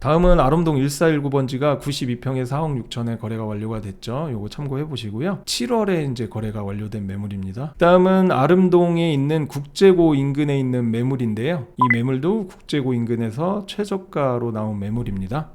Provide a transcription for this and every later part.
다음은 아름동 1419번지가 92평에 4억 6천에 거래가 완료가 됐죠. 요거 참고해 보시고요. 7월에 이제 거래가 완료된 매물입니다. 다음은 아름동에 있는 국제고 인근에 있는 매물인데요. 이 매물도 국제고 인근에서 최저가로 나온 매물입니다.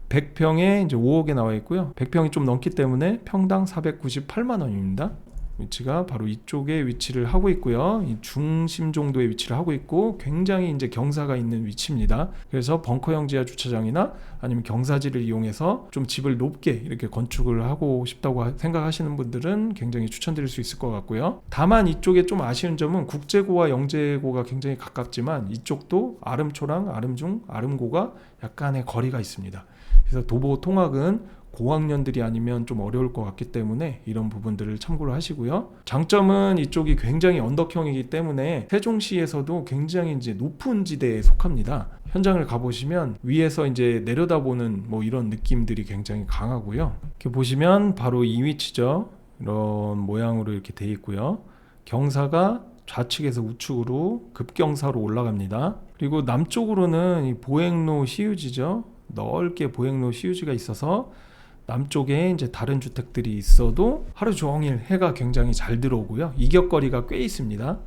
100평에 이제 5억에 나와 있고요. 100평이 좀 넘기 때문에 평당 498만 원입니다. 위치가 바로 이쪽에 위치를 하고 있고요. 이 중심 정도의 위치를 하고 있고 굉장히 이제 경사가 있는 위치입니다. 그래서 벙커형 지하 주차장이나 아니면 경사지를 이용해서 좀 집을 높게 이렇게 건축을 하고 싶다고 생각하시는 분들은 굉장히 추천드릴 수 있을 것 같고요. 다만 이쪽에 좀 아쉬운 점은 국제고와 영재고가 굉장히 가깝지만 이쪽도 아름초랑 아름중, 아름고가 약간의 거리가 있습니다. 그래서 도보 통학은 고학년들이 아니면 좀 어려울 것 같기 때문에 이런 부분들을 참고를 하시고요. 장점은 이쪽이 굉장히 언덕형이기 때문에 세종시에서도 굉장히 이제 높은 지대에 속합니다. 현장을 가보시면 위에서 이제 내려다보는 뭐 이런 느낌들이 굉장히 강하고요. 이렇게 보시면 바로 이 위치죠. 이런 모양으로 이렇게 돼 있고요. 경사가 좌측에서 우측으로 급경사로 올라갑니다. 그리고 남쪽으로는 이 보행로 시유지죠. 넓게 보행로 시유지가 있어서 남쪽에 이제 다른 주택들이 있어도 하루 종일 해가 굉장히 잘 들어오고요. 이격거리가 꽤 있습니다.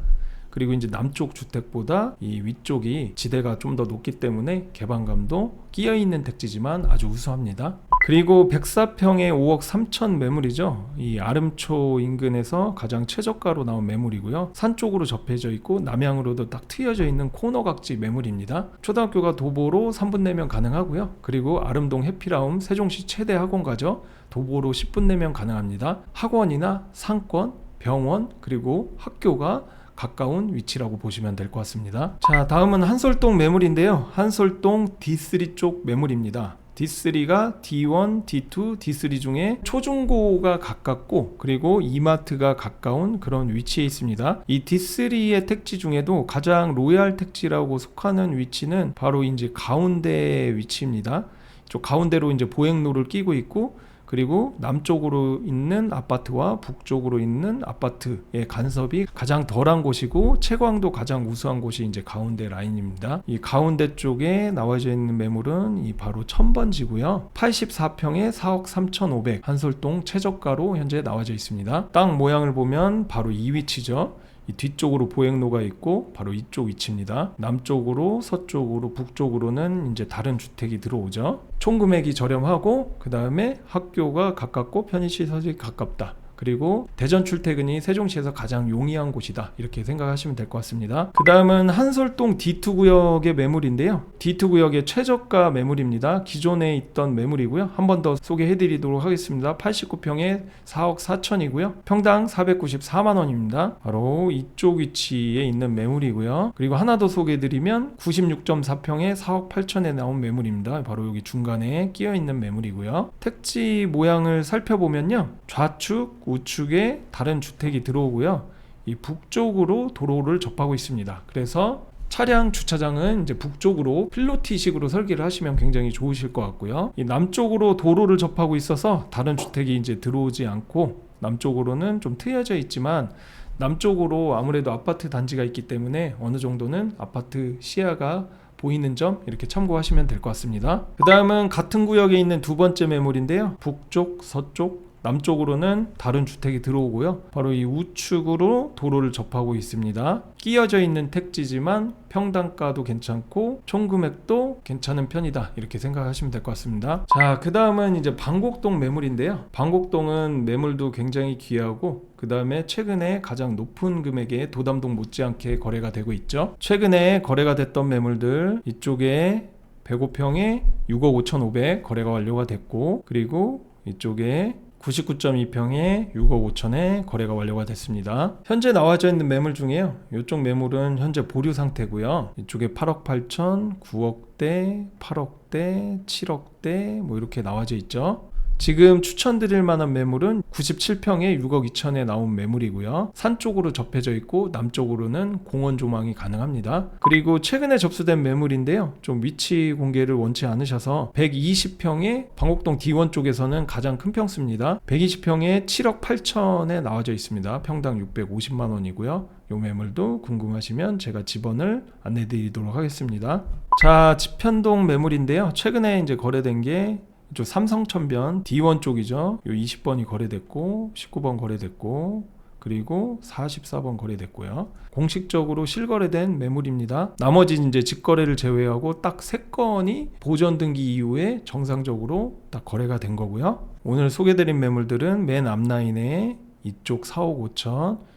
그리고 이제 남쪽 주택보다 이 위쪽이 지대가 좀 더 높기 때문에 개방감도 끼어 있는 택지지만 아주 우수합니다. 그리고 104평에 5억 3천 매물이죠. 이 아름초 인근에서 가장 최저가로 나온 매물이고요. 산 쪽으로 접해져 있고 남향으로도 딱 트여져 있는 코너각지 매물입니다. 초등학교가 도보로 3분 내면 가능하고요. 그리고 아름동 해피라움 세종시 최대 학원가죠. 도보로 10분 내면 가능합니다. 학원이나 상권, 병원, 그리고 학교가 가까운 위치라고 보시면 될 것 같습니다. 자, 다음은 한솔동 매물인데요. 한솔동 D3 쪽 매물입니다. D3가 D1, D2, D3 중에 초중고가 가깝고 그리고 이마트가 가까운 그런 위치에 있습니다. 이 D3의 택지 중에도 가장 로얄 택지라고 속하는 위치는 바로 이제 가운데 위치입니다. 저 가운데로 이제 보행로를 끼고 있고 그리고 남쪽으로 있는 아파트와 북쪽으로 있는 아파트의 간섭이 가장 덜한 곳이고 채광도 가장 우수한 곳이 이제 가운데 라인입니다. 이 가운데 쪽에 나와져 있는 매물은 이 바로 1000번지고요. 84평에 4억 3,500 한솔동 최저가로 현재 나와져 있습니다. 땅 모양을 보면 바로 이 위치죠. 이 뒤쪽으로 보행로가 있고 바로 이쪽 위치입니다. 남쪽으로 서쪽으로 북쪽으로는 이제 다른 주택이 들어오죠. 총 금액이 저렴하고 그 다음에 학교가 가깝고 편의시설이 가깝다. 그리고 대전 출퇴근이 세종시에서 가장 용이한 곳이다 이렇게 생각하시면 될 것 같습니다. 그 다음은 한솔동 D2 구역의 매물인데요. D2 구역의 최저가 매물입니다. 기존에 있던 매물이고요. 한 번 더 소개해 드리도록 하겠습니다. 89평에 4억 4천이고요. 평당 494만 원입니다. 바로 이쪽 위치에 있는 매물이고요. 그리고 하나 더 소개해 드리면 96.4평에 4억 8천에 나온 매물입니다. 바로 여기 중간에 끼어 있는 매물이고요. 택지 모양을 살펴보면요. 좌측 우측에 다른 주택이 들어오고요. 이 북쪽으로 도로를 접하고 있습니다. 그래서 차량 주차장은 이제 북쪽으로 필로티식으로 설계를 하시면 굉장히 좋으실 것 같고요. 이 남쪽으로 도로를 접하고 있어서 다른 주택이 이제 들어오지 않고 남쪽으로는 좀 트여져 있지만 남쪽으로 아무래도 아파트 단지가 있기 때문에 어느 정도는 아파트 시야가 보이는 점 이렇게 참고하시면 될 것 같습니다. 그 다음은 같은 구역에 있는 두 번째 매물인데요. 북쪽, 서쪽, 남쪽으로는 다른 주택이 들어오고요. 바로 이 우측으로 도로를 접하고 있습니다. 끼어져 있는 택지지만 평당가도 괜찮고 총금액도 괜찮은 편이다 이렇게 생각하시면 될 것 같습니다. 자, 그 다음은 이제 방곡동 매물인데요. 방곡동은 매물도 굉장히 귀하고 그 다음에 최근에 가장 높은 금액의 도담동 못지않게 거래가 되고 있죠. 최근에 거래가 됐던 매물들 이쪽에 105평에 6억 5,500 거래가 완료가 됐고 그리고 이쪽에 99.2평에 6억 5천에 거래가 완료가 됐습니다. 현재 나와져 있는 매물 중에요. 이쪽 매물은 현재 보류 상태고요. 이쪽에 8억 8천, 9억대, 8억대, 7억대 뭐 이렇게 나와져 있죠. 지금 추천드릴 만한 매물은 97평에 6억 2천에 나온 매물이고요. 산 쪽으로 접해져 있고 남쪽으로는 공원 조망이 가능합니다. 그리고 최근에 접수된 매물인데요. 좀 위치 공개를 원치 않으셔서 120평에 방곡동 D1 쪽에서는 가장 큰 평수입니다. 120평에 7억 8천에 나와져 있습니다. 평당 650만 원이고요. 이 매물도 궁금하시면 제가 집원을 안내 드리도록 하겠습니다. 자, 지편동 매물인데요. 최근에 이제 거래된 게 이쪽 삼성천변 D1 쪽이죠. 요 20번이 거래됐고 19번 거래됐고 그리고 44번 거래됐고요. 공식적으로 실거래된 매물입니다. 나머지 이제 직거래를 제외하고 딱 3건이 보전 등기 이후에 정상적으로 딱 거래가 된 거고요. 오늘 소개드린 매물들은 맨 앞라인에 이쪽 4억 5천,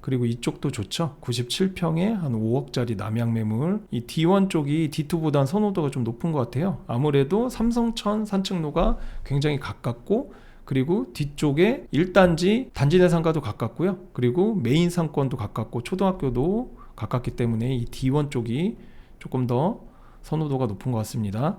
그리고 이쪽도 좋죠. 97평에 한 5억짜리 남양 매물. 이 D1 쪽이 D2보단 선호도가 좀 높은 것 같아요. 아무래도 삼성천 산책로가 굉장히 가깝고, 그리고 뒤쪽에 1단지 단지 내 상가도 가깝고요. 그리고 메인 상권도 가깝고 초등학교도 가깝기 때문에 이 D1 쪽이 조금 더 선호도가 높은 것 같습니다.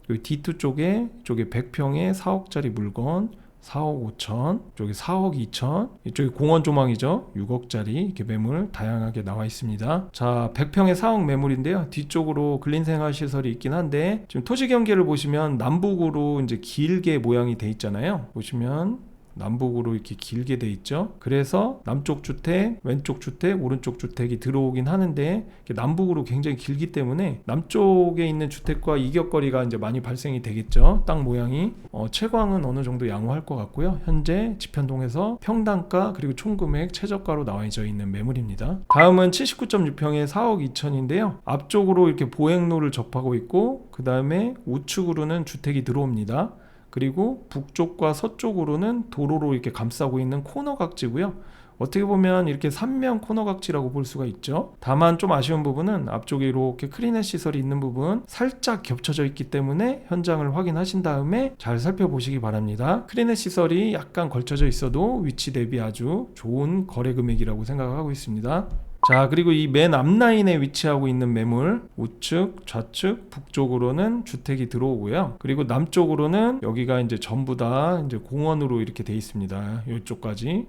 여기 D2 쪽에 100평에 4억짜리 물건 4억 5천, 이쪽에 4억 2천, 이쪽이 공원 조망이죠. 6억짜리 이렇게 매물 다양하게 나와 있습니다. 자, 100평에 4억 매물인데요. 뒤쪽으로 근린생활시설이 있긴 한데 지금 토지 경계를 보시면 남북으로 이제 길게 모양이 돼 있잖아요. 보시면 남북으로 이렇게 길게 돼 있죠. 그래서 남쪽 주택, 왼쪽 주택, 오른쪽 주택이 들어오긴 하는데 남북으로 굉장히 길기 때문에 남쪽에 있는 주택과 이격거리가 이제 많이 발생이 되겠죠. 땅 모양이 채광은 어느 정도 양호할 것 같고요. 현재 지편동에서 평당가 그리고 총금액 최저가로 나와져 있는 매물입니다. 다음은 79.6평에 4억 2천인데요. 앞쪽으로 이렇게 보행로를 접하고 있고 그 다음에 우측으로는 주택이 들어옵니다. 그리고 북쪽과 서쪽으로는 도로로 이렇게 감싸고 있는 코너각지고요. 어떻게 보면 이렇게 삼면 코너각지라고 볼 수가 있죠. 다만 좀 아쉬운 부분은 앞쪽에 이렇게 크리넷 시설이 있는 부분 살짝 겹쳐져 있기 때문에 현장을 확인하신 다음에 잘 살펴보시기 바랍니다. 크리넷 시설이 약간 걸쳐져 있어도 위치 대비 아주 좋은 거래 금액이라고 생각하고 있습니다. 자, 그리고 이 맨 앞라인에 위치하고 있는 매물 우측, 좌측, 북쪽으로는 주택이 들어오고요. 그리고 남쪽으로는 여기가 이제 전부 다 이제 공원으로 이렇게 돼 있습니다. 이쪽까지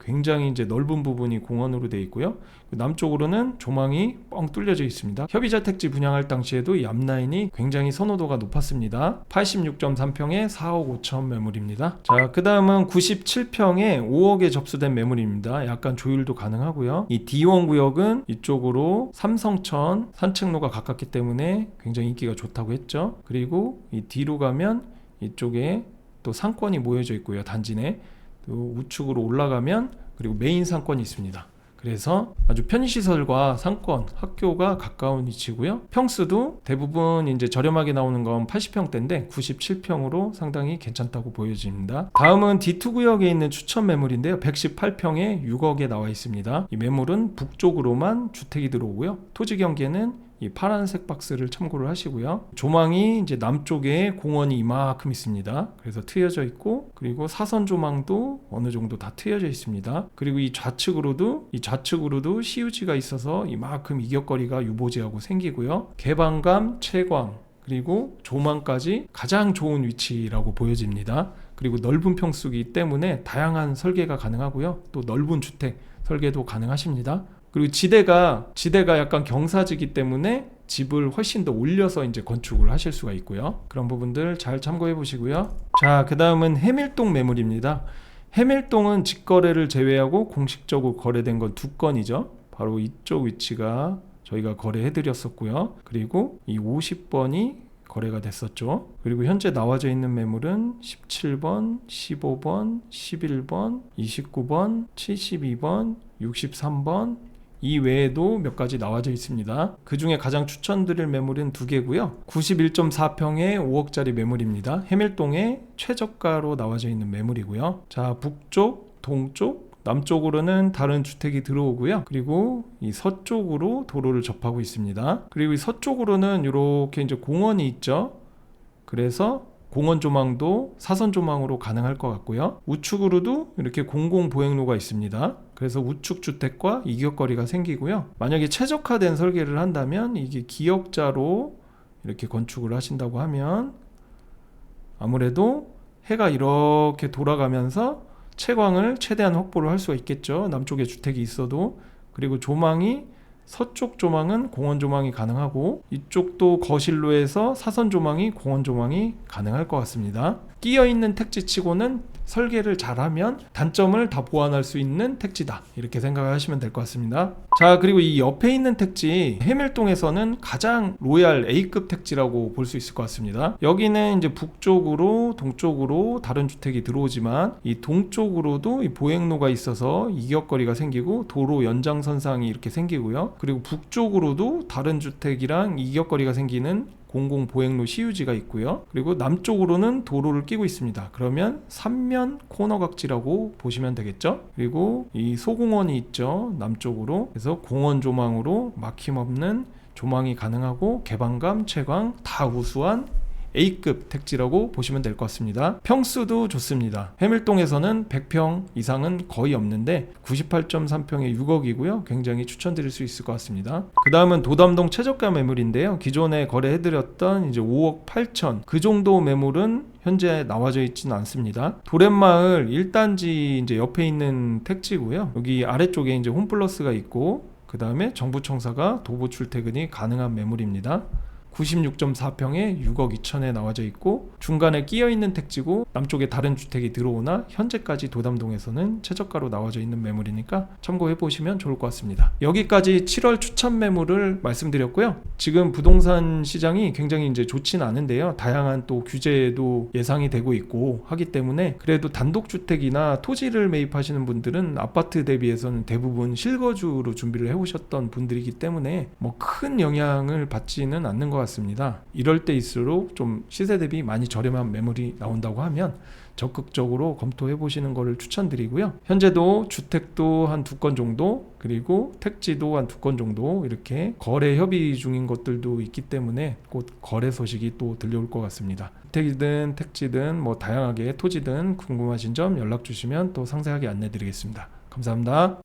굉장히 이제 넓은 부분이 공원으로 돼 있고요. 남쪽으로는 조망이 뻥 뚫려져 있습니다. 협의자 택지 분양할 당시에도 이 앞라인이 굉장히 선호도가 높았습니다. 86.3평에 4억 5천 매물입니다. 자, 그 다음은 97평에 5억에 접수된 매물입니다. 약간 조율도 가능하고요. 이 D1 구역은 이쪽으로 삼성천 산책로가 가깝기 때문에 굉장히 인기가 좋다고 했죠. 그리고 이 뒤로 가면 이쪽에 또 상권이 모여져 있고요. 단지 내 또 우측으로 올라가면 그리고 메인 상권이 있습니다. 그래서 아주 편의시설과 상권, 학교가 가까운 위치고요. 평수도 대부분 이제 저렴하게 나오는 건 80평대인데 97평으로 상당히 괜찮다고 보여집니다. 다음은 D2 구역에 있는 추천 매물인데요. 118평에 6억에 나와 있습니다. 이 매물은 북쪽으로만 주택이 들어오고요. 토지 경계는 이 파란색 박스를 참고를 하시고요. 조망이 이제 남쪽에 공원이 이만큼 있습니다. 그래서 트여져 있고, 그리고 사선 조망도 어느 정도 다 트여져 있습니다. 그리고 이 좌측으로도 CUG가 있어서 이만큼 이격거리가 유보지하고 생기고요. 개방감, 채광, 그리고 조망까지 가장 좋은 위치라고 보여집니다. 그리고 넓은 평수이기 때문에 다양한 설계가 가능하고요. 또 넓은 주택 설계도 가능하십니다. 그리고 지대가 약간 경사지기 때문에 집을 훨씬 더 올려서 이제 건축을 하실 수가 있고요. 그런 부분들 잘 참고해 보시고요. 자, 그 다음은 해밀동 매물입니다. 해밀동은 직거래를 제외하고 공식적으로 거래된 건 2건이죠. 바로 이쪽 위치가 저희가 거래해 드렸었고요. 그리고 이 50번이 거래가 됐었죠. 그리고 현재 나와져 있는 매물은 17번, 15번, 11번, 29번, 72번, 63번, 이 외에도 몇 가지 나와져 있습니다. 그 중에 가장 추천드릴 매물은 2개고요. 91.4평에 5억짜리 매물입니다. 해밀동에 최저가로 나와져 있는 매물이고요. 자, 북쪽, 동쪽, 남쪽으로는 다른 주택이 들어오고요. 그리고 이 서쪽으로 도로를 접하고 있습니다. 그리고 이 서쪽으로는 이렇게 이제 공원이 있죠. 그래서 공원 조망도 사선 조망으로 가능할 것 같고요. 우측으로도 이렇게 공공 보행로가 있습니다. 그래서 우측 주택과 이격거리가 생기고요. 만약에 최적화된 설계를 한다면 이게 기역자로 이렇게 건축을 하신다고 하면 아무래도 해가 이렇게 돌아가면서 채광을 최대한 확보를 할 수가 있겠죠. 남쪽에 주택이 있어도. 그리고 조망이 서쪽 조망은 공원 조망이 가능하고 이쪽도 거실로 해서 사선 조망이 공원 조망이 가능할 것 같습니다. 끼어있는 택지치고는 설계를 잘하면 단점을 다 보완할 수 있는 택지다, 이렇게 생각하시면 될 것 같습니다. 자, 그리고 이 옆에 있는 택지 해밀동에서는 가장 로얄 A급 택지라고 볼 수 있을 것 같습니다. 여기는 이제 북쪽으로 동쪽으로 다른 주택이 들어오지만 이 동쪽으로도 이 보행로가 있어서 이격거리가 생기고 도로 연장선상이 이렇게 생기고요. 그리고 북쪽으로도 다른 주택이랑 이격거리가 생기는 공공 보행로 시유지가 있고요. 그리고 남쪽으로는 도로를 끼고 있습니다. 그러면 3면 코너각지라고 보시면 되겠죠. 그리고 이 소공원이 있죠, 남쪽으로. 그래서 공원 조망으로 막힘없는 조망이 가능하고 개방감, 채광 다 우수한 A급 택지라고 보시면 될 것 같습니다. 평수도 좋습니다. 해밀동에서는 100평 이상은 거의 없는데 98.3평에 6억이고요. 굉장히 추천드릴 수 있을 것 같습니다. 그 다음은 도담동 최저가 매물인데요. 기존에 거래해드렸던 이제 5억 8천 그 정도 매물은 현재 나와져 있지는 않습니다. 도렛마을 1단지 이제 옆에 있는 택지고요. 여기 아래쪽에 이제 홈플러스가 있고 그 다음에 정부청사가 도보 출퇴근이 가능한 매물입니다. 96.4평에 6억 2천에 나와져 있고 중간에 끼어있는 택지고 남쪽에 다른 주택이 들어오나 현재까지 도담동에서는 최저가로 나와져 있는 매물이니까 참고해 보시면 좋을 것 같습니다. 여기까지 7월 추천 매물을 말씀드렸고요. 지금 부동산 시장이 굉장히 이제 좋지는 않은데요. 다양한 또 규제도 예상이 되고 있고 하기 때문에 그래도 단독주택이나 토지를 매입하시는 분들은 아파트 대비해서는 대부분 실거주로 준비를 해오셨던 분들이기 때문에 뭐 큰 영향을 받지는 않는 것 같습니다. 이럴 때일수록 좀 시세 대비 많이 저렴한 매물이 나온다고 하면 적극적으로 검토해 보시는 것을 추천드리고요. 현재도 주택도 한 2건 정도, 그리고 택지도 한 2건 정도 이렇게 거래 협의 중인 것들도 있기 때문에 곧 거래 소식이 또 들려올 것 같습니다. 주택이든 택지든 뭐 다양하게 토지든 궁금하신 점 연락 주시면 또 상세하게 안내 드리겠습니다. 감사합니다.